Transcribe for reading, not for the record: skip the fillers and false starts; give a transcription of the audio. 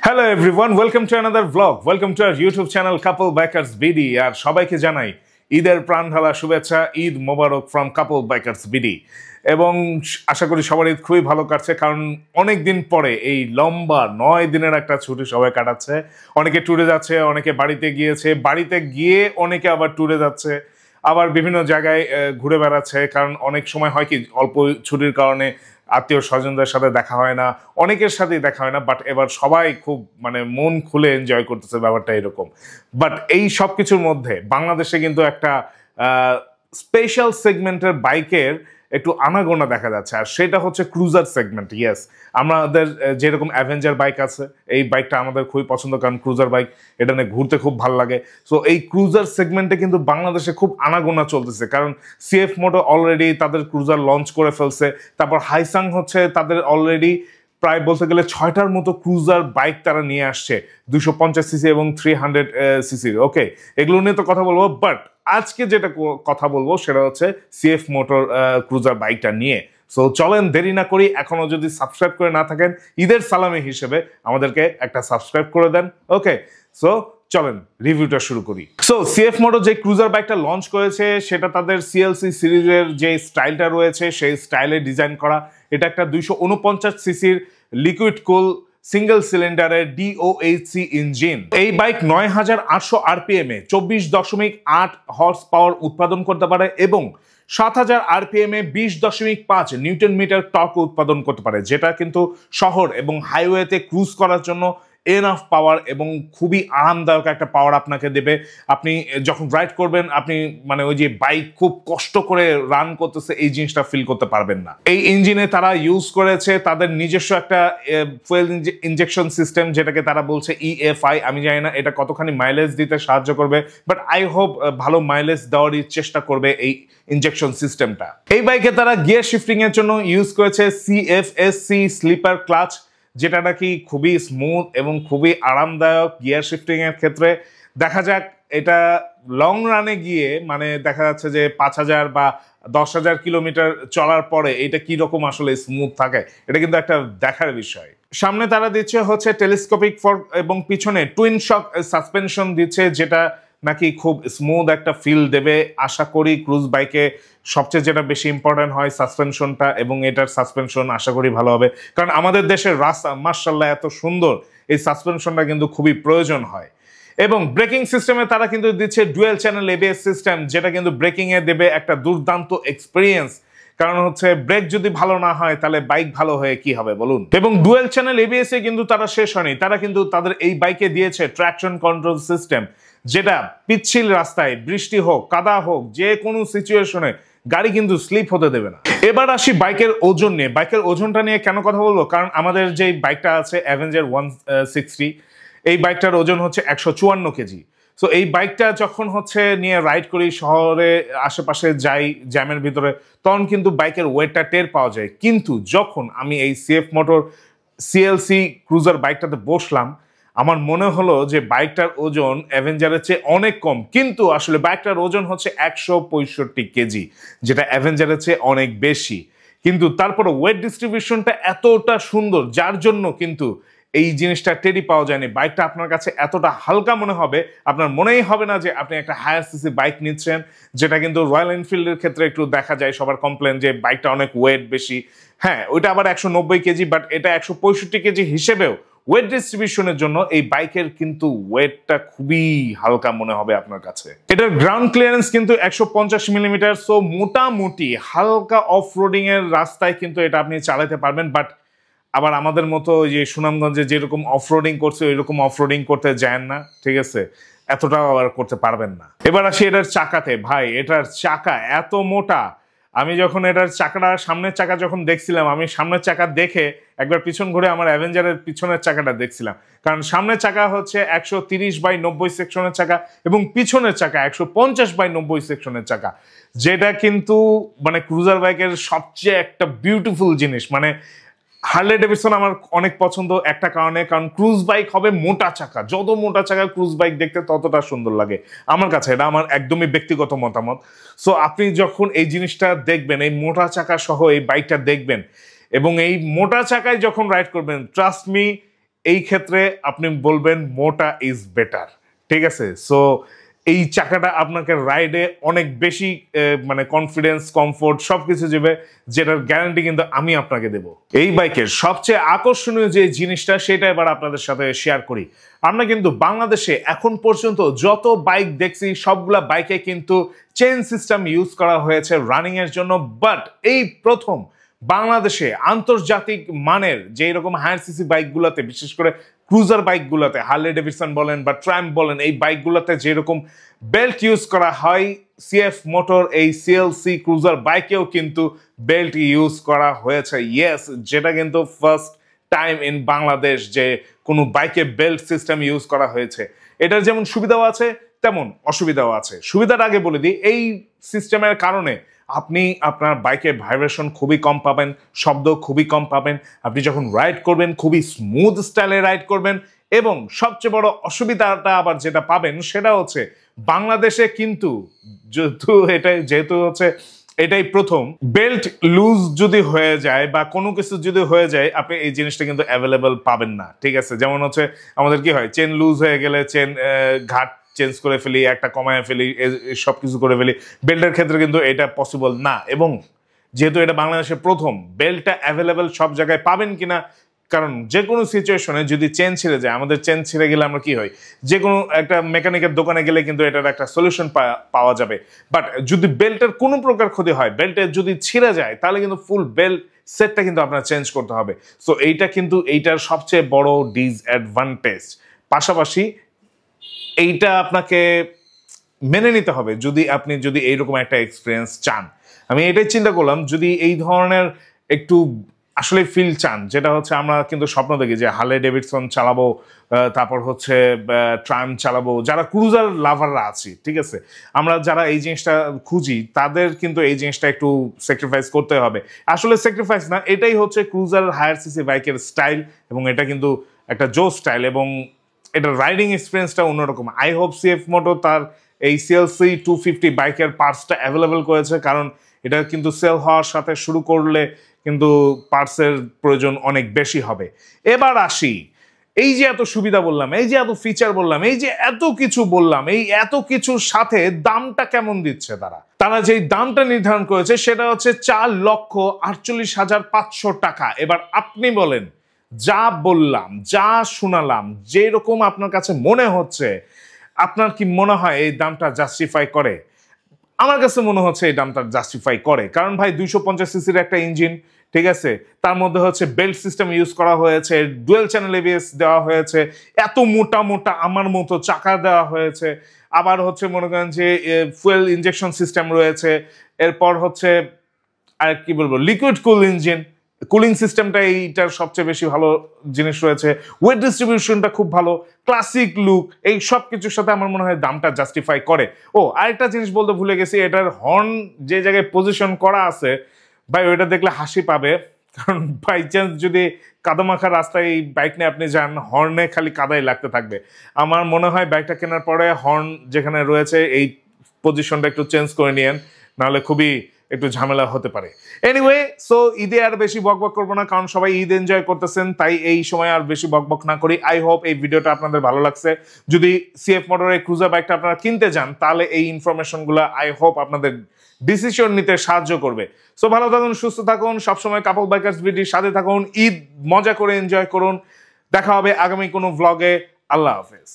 Hello everyone, welcome to another vlog. Welcome to our YouTube channel Couple Bikers BD. আর সবাইকে জানাই ঈদের প্রাণঢালা শুভেচ্ছা, ঈদ মোবারক from Couple Bikers BD। এবং আশা করি সবার ঈদ খুবই ভালো কাটছে, কারণ অনেক দিন পরে এই লম্বা 9 দিনের একটা ছুটি সবাই কাটাচ্ছে। অনেকে ট্যুরে যাচ্ছে, অনেকে বাড়িতে গিয়েছে, বাড়িতে গিয়ে অনেকে আবার ট্যুরে যাচ্ছে, আবার বিভিন্ন জায়গায় ঘুরে বেড়াচ্ছে। কারণ অনেক সময় হয় কি, অল্প ছুটির কারণে আত্মীয় স্বজনদের সাথে দেখা হয় না, অনেকের সাথেই দেখা হয় না। বাট এবার সবাই খুব মন খুলে এনজয় করতেছে, ব্যাপারটা এরকম। বাট এই সব কিছুর মধ্যে বাংলাদেশে কিন্তু একটা স্পেশাল সেগমেন্টের বাইকের একটু আনাগোনা দেখা যাচ্ছে, আর সেটা হচ্ছে ক্রুজার সেগমেন্ট। ইয়েস, আমাদের যেরকম অ্যাভেঞ্জার বাইক আছে, এই বাইকটা আমাদের খুবই পছন্দ, কারণ ক্রুজার বাইক, এটা নিয়ে ঘুরতে খুব ভালো লাগে। সো এই ক্রুজার সেগমেন্টে কিন্তু বাংলাদেশে খুব আনাগোনা চলতেছে, কারণ সিএফ মোটো অলরেডি তাদের ক্রুজার লঞ্চ করে ফেলছে। তারপর হাইসাং হচ্ছে তাদের অলরেডি প্রায় বলতে গেলে 6টার মতো ক্রুজার বাইক তারা নিয়ে আসছে, 250 সিসি এবং 300 সিসির। ওকে, এগুলো নিয়ে তো কথা বলবো, বাট আজকে যেটা কথা বলবো সেটা হচ্ছে সিএফ মোটর ক্রুজার বাইকটা নিয়ে। সো চলেন দেরি না করি, এখনো যদি সাবস্ক্রাইব করে না থাকেন, ঈদের সালামি হিসেবে আমাদেরকে একটা সাবস্ক্রাইব করে দেন। ওকে, সো চলেন রিভিউটা শুরু করি। সো সিএফ মোটর যে ক্রুজার বাইকটা লঞ্চ করেছে সেটা তাদের সিএলসি সিরিজের যে স্টাইলটা রয়েছে সেই স্টাইলে ডিজাইন করা। এটা একটা 249 সিসির লিকুইড কুল সিঙ্গেল সিলিন্ডারের ডিওএইচসি ইঞ্জিন। এই বাইক 9800 আরপিএম এ 24.8 হর্স পাওয়ার উৎপাদন করতে পারে এবং 7000 আরপিএম এ 20.5 নিউটন মিটার টর্ক উৎপাদন করতে পারে, যেটা কিন্তু শহর এবং হাইওয়েতে ক্রুজ করার জন্য এনাফ পাওয়ার এবং খুবই আরামদায়ক একটা পাওয়ার আপনাকে দেবে। আপনি যখন রাইড করবেন, আপনি ওই যে বাইক খুব কষ্ট করে রান করতেছে এই জিনিসটা ফিল করতে পারবেন না। এই ইঞ্জিনে তারা ইউজ করেছে তাদের নিজস্ব একটা ফুয়েল ইনজেকশন সিস্টেম, যেটাকে তারা বলছে ইএফআই। আমি জানি না এটা কতখানি মাইলেজ দিতে সাহায্য করবে, বাট আই হোপ ভালো মাইলেজ দেওয়ারই চেষ্টা করবে এই ইনজেকশন সিস্টেমটা। এই বাইকে তারা গিয়ার শিফটিং এর জন্য ইউজ করেছে সিএফএসসি স্লিপার ক্লাচ, যেটা নাকি খুবই স্মুথ এবং খুবই আরামদায়ক গিয়ার শিফটিং এর ক্ষেত্রে। দেখা যাক এটা লং রানে গিয়ে দেখা যাচ্ছে যে 5000 বা 10,000 কিলোমিটার চলার পরে এটা কি রকম আসলে স্মুথ থাকে, এটা কিন্তু একটা দেখার বিষয়। সামনে তারা দিচ্ছে হচ্ছে টেলিস্কোপিক ফর্ক এবং পিছনে টুইন শক সাসপেনশন দিচ্ছে, যেটা নাকি খুব স্মুথ একটা ফিল দেবে। আশা করি ক্রুজ বাইকে সবচেয়ে যেটা বেশি ইম্পর্টেন্ট হয় সাসপেনশনটা, এবং এটার সাসপেনশন আশা করি ভালো হবে, কারণ আমাদের দেশের রাস্তা মাশাআল্লাহ এত সুন্দর, এই সাসপেনশনটা কিন্তু খুবই প্রয়োজন হয়। এবং ব্রেকিং সিস্টেমে তারা কিন্তু দিচ্ছে ডুয়েল চ্যানেল এবিএস সিস্টেম, যেটা কিন্তু ব্রেকিং এ দেবে একটা দুর্দান্ত এক্সপিরিয়েন্স। কারণ হচ্ছে ব্রেক যদি ভালো না হয় তাহলে বাইক ভালো হয়ে কি হবে বলুন। এবং ডুয়েল চ্যানেল এবিএস এ কিন্তু তারা শেষ হয়নি, তারা কিন্তু তাদের এই বাইকে দিয়েছে ট্র্যাকশন কন্ট্রোল সিস্টেম, যেটা পিচ্ছিল রাস্তায় বৃষ্টি হোক কাদা হোক যে কোনো সিচুয়েশনে গাড়ি কিন্তু স্লিপ হতে দেবে না। এবার আসি বাইকের ওজন নিয়ে। বাইকের ওজনটা নিয়ে কেন কথা বলবো, কারণ আমাদের যে বাইকটা আছে অ্যাভেঞ্জার 160, এই বাইকটার ওজন হচ্ছে 154 কেজি। সো এই বাইকটা যখন নিয়ে রাইড করি শহরে আশেপাশে যাই জ্যামের ভিতরে, তখন কিন্তু বাইকের ওয়েটটা টের পাওয়া যায়। কিন্তু যখন আমি এই সিএফ মোটর সিএলসি ক্রুজার বাইকটাতে বসলাম, আমার মনে হলো যে বাইকটার ওজন অ্যাভেঞ্জারের চেয়ে অনেক কম, কিন্তু আসলে বাইকটার ওজন হচ্ছে 165 কেজি, যেটা অ্যাভেঞ্জারের চেয়ে অনেক বেশি। কিন্তু তারপরে ওয়েট ডিস্ট্রিবিউশনটা এতটা সুন্দর, যার জন্য কিন্তু এই জিনিসটা টেরি পাওয়া যায়নি। বাইকটা আপনার কাছে এতটা হালকা মনে হবে, আপনার মনেই হবে না যে আপনি একটা হায়ার সিসি বাইক নিচ্ছেন, যেটা কিন্তু রয়্যাল এনফিল্ডের ক্ষেত্রে একটু দেখা যায় সবার কমপ্লেন যে বাইকটা অনেক ওয়েট বেশি। হ্যাঁ, ওইটা আবার 190 কেজি, বাট এটা 165 কেজি হিসেবেও ওয়েট ডিস্ট্রিবিউশনের জন্য এই বাইকের কিন্তু ওয়েটটা খুবই হালকা মনে হবে আপনার কাছে। এটার গ্রাউন্ড ক্লিয়ারেন্স কিন্তু 150 মিলিমিটার, সো মোটামুটি হালকা অফ রোডিং এর রাস্তায় কিন্তু এটা আপনি চালাতে পারবেন। বাট আবার আমাদের মতো যে সুনামগঞ্জে যেরকম অফ রোডিং করছে ওইরকম অফ রোডিং করতে যান না, ঠিক আছে, এতটাও আবার করতে পারবেন না। এবার আসি এটার চাকাতে। ভাই, এটার চাকা এত মোটা, আমি যখন এটার চাকাটা সামনের চাকা যখন দেখছিলাম, আমি সামনের চাকা দেখে একবার পিছন ঘুরে আমার অ্যাভেঞ্জারের পিছনের চাকাটা দেখছিলাম, কারণ সামনের চাকা হচ্ছে 130/90 সেকশনের চাকা এবং পিছনের চাকা 150/90 সেকশনের চাকা, যেটা কিন্তু ক্রুজার বাইকের সবচেয়ে একটা বিউটিফুল জিনিস। হার্লে ডেভিডসন আমার অনেক পছন্দ একটা কারণে, কারণ ক্রুজ বাইক হবে মোটা চাকা, যত মোটা চাকা ক্রুজ বাইক দেখতে ততটা সুন্দর লাগে আমার কাছে, এটা আমার একদমই ব্যক্তিগত মতামত। সো আপনি যখন এই জিনিসটা দেখবেন, এই মোটা চাকা সহ এই বাইকটা দেখবেন এবং এই মোটা চাকায় যখন রাইড করবেন, ট্রাস্ট মি এই ক্ষেত্রে আপনি বলবেন মোটা ইজ বেটার, ঠিক আছে। সো এই চাকাটা আপনাকে রাইডে অনেক বেশি মানে কনফিডেন্স, কমফোর্ট সবকিছু দেবে, যেটার গ্যারান্টি কিন্তু আমি আপনাকে দেব। এই বাইকের সবচেয়ে আকর্ষণীয় যে জিনিসটা সেটা এবার আপনাদের সাথে শেয়ার করি। আমরা কিন্তু বাংলাদেশে এখন পর্যন্ত যত বাইক দেখছি সবগুলা বাইকে কিন্তু চেইন সিস্টেম ইউজ করা হয়েছে রানিং এর জন্য, বাট এই প্রথম বাংলাদেশে আন্তর্জাতিক মানের যে এরকম হায়ার সিসি বাইকগুলোতে, বিশেষ করে ক্রুজার বাইকগুলোতে, হার্লে ডেভিডসন বলেন বা ট্রাম্প বলেন, এই বাইকগুলোতে যেরকম বেল্ট ইউজ করা হয়, সিএফ মোটর এই সিএলসি ক্রুজার বাইকেও কিন্তু বেল্ট ইউজ করা হয়েছে। ইয়েস, যেটা কিন্তু ফার্স্ট টাইম ইন বাংলাদেশ যে কোনো বাইকে বেল্ট সিস্টেম ইউজ করা হয়েছে। এটার যেমন সুবিধাও আছে তেমন অসুবিধাও আছে। সুবিধাটা আগে বলে দিই, এই সিস্টেমের কারণে আপনি আপনার বাইকের ভাইব্রেশন খুবই কম পাবেন, শব্দ খুবই কম পাবেন, আপনি যখন রাইড করবেন খুবই স্মুথ স্টাইলে রাইড করবেন। এবং সবচেয়ে বড় অসুবিধাটা আবার যেটা পাবেন সেটা হচ্ছে বাংলাদেশে কিন্তু যেহেতু হচ্ছে এটাই প্রথম, বেল্ট লুজ যদি হয়ে যায় বা কোনো কিছু যদি হয়ে যায় আপনি এই জিনিসটা কিন্তু অ্যাভেলেবল পাবেন না, ঠিক আছে। যেমন হচ্ছে আমাদের কি হয়, চেন লুজ হয়ে গেলে চেন ঘাট চেঞ্জ করে ফেলি, একটা কমায় ফেলি, সব কিছু করে ফেলি। বেল্টের ক্ষেত্রে কিন্তু এটা পসিবল না। এবং যেহেতু এটা বাংলাদেশের প্রথম, বেল্টটা অ্যাভেলেবল সব জায়গায় পাবেন কিনা, কারণ যে কোনো সিচুয়েশনে যদি চেন ছিঁড়ে যায়, আমাদের চেন ছিঁড়ে গেলে আমরা কি হয়, যে কোনো একটা মেকানিকের দোকানে গেলে কিন্তু এটার একটা সলিউশন পাওয়া যাবে। বাট যদি বেল্টের কোনো প্রকার ক্ষতি হয়, বেল্টের যদি ছিঁড়ে যায়, তাহলে কিন্তু ফুল বেল্ট সেটটা কিন্তু আপনার চেঞ্জ করতে হবে। সো এইটা কিন্তু এইটার সবচেয়ে বড় ডিসঅ্যাডভান্টেজ। পাশাপাশি এইটা আপনাকে মেনে নিতে হবে যদি এইরকম একটা এক্সপিরিয়েন্স চান। আমি এটাই চিন্তা করলাম, যদি এই ধরনের একটু আসলে ফিল চান, যেটা হচ্ছে আমরা কিন্তু স্বপ্ন দেখি যে হার্লে ডেভিডসন চালাবো, তারপর হচ্ছে ট্রাম্প চালাবো, যারা ক্রুজার লাভাররা আছি, ঠিক আছে, আমরা যারা এই জিনিসটা খুঁজি তাদের কিন্তু এই জিনিসটা একটু স্যাক্রিফাইস করতে হবে। আসলে স্যাক্রিফাইস না, এটাই হচ্ছে ক্রুজার হায়ার সিসি বাইকের স্টাইল, এবং এটা কিন্তু একটা জো স্টাইল, এবং এটা রাইডিং এক্সপিরিয়েন্সটা অন্যরকম। আই হোপ সিএফ মোটো তার এই সিএলসি 250 বাইকের পার্টসটা অ্যাভেলেবেল করেছে, কারণ এটা কিন্তু সেল হওয়ার সাথে শুরু করলে কিন্তু পার্টসের প্রয়োজন অনেক বেশি হবে। এবার আসি, এই যে এত সুবিধা বললাম, এই যে এত ফিচার বললাম, এই যে এত কিছু বললাম, এই এত কিছুর সাথে দামটা কেমন দিচ্ছে তারা যেই দামটা নির্ধারণ করেছে সেটা হচ্ছে 4,48,500 টাকা। এবার আপনি বলেন, যা বললাম, যা শোনালাম, যেরকম আপনার কাছে মনে হচ্ছে, আপনার কি মনে হয় এই দামটা জাস্টিফাই করে? আমার কাছে মনে হচ্ছে এই দামটা জাস্টিফাই করে। কারণ ভাই 250 সিসির একটা ইঞ্জিন, ঠিক আছে, তার মধ্যে হচ্ছে বেল্ট সিস্টেম ইউজ করা হয়েছে, ডুয়েল চ্যানেল এবিএস দেওয়া হয়েছে, এত মোটা মোটা আমার মতো চাকা দেওয়া হয়েছে, আবার হচ্ছে মনে করেন যে ফুয়েল ইনজেকশন সিস্টেম রয়েছে, এরপর হচ্ছে আর কি বলবো, লিকুইড কুল ইঞ্জিন, কুলিং সিস্টেমটা এইটার সবচেয়ে বেশি ভালো জিনিস রয়েছে, ওয়েট ডিস্ট্রিবিউশনটা খুব ভালো, ক্লাসিক লুক, এই সব কিছুর সাথে আমার মনে হয় দামটা জাস্টিফাই করে। ও আরেকটা জিনিস বলতে ভুলে গেছি, এটার হর্ন যে জায়গায় পজিশন করা আছে ভাই, ওইটা দেখলে হাসি পাবে। কারণ বাই চান্স যদি কাদামাখা রাস্তায় এই বাইক নিয়ে আপনি যান, হর্নে খালি কাদাই লাগতে থাকবে। আমার মনে হয় বাইকটা কেনার পরে হর্ন যেখানে রয়েছে এই পজিশনটা একটু চেঞ্জ করে নিয়েন, নাহলে খুবই একটু ঝামেলা হতে পারে। এনিওয়ে, সো ঈদে আর বেশি বকবক করবো না, কারণ সবাই ঈদ এনজয় করতেছেন, তাই এই সময় আর বেশি বকবক না করি। আই হোপ এই ভিডিওটা আপনাদের ভালো লাগছে। যদি সিএফ মোটরের ক্রুজার বাইকটা আপনারা কিনতে যান, তাহলে এই ইনফরমেশনগুলো আই হোপ আপনাদের ডিসিশন নিতে সাহায্য করবে। সো ভালো থাকুন, সুস্থ থাকুন, সবসময় কাপল বাইকার্স ভিডিওর সাথে থাকুন, ঈদ মজা করে এনজয় করুন। দেখা হবে আগামী কোনো ভ্লগে। আল্লাহ হাফেজ।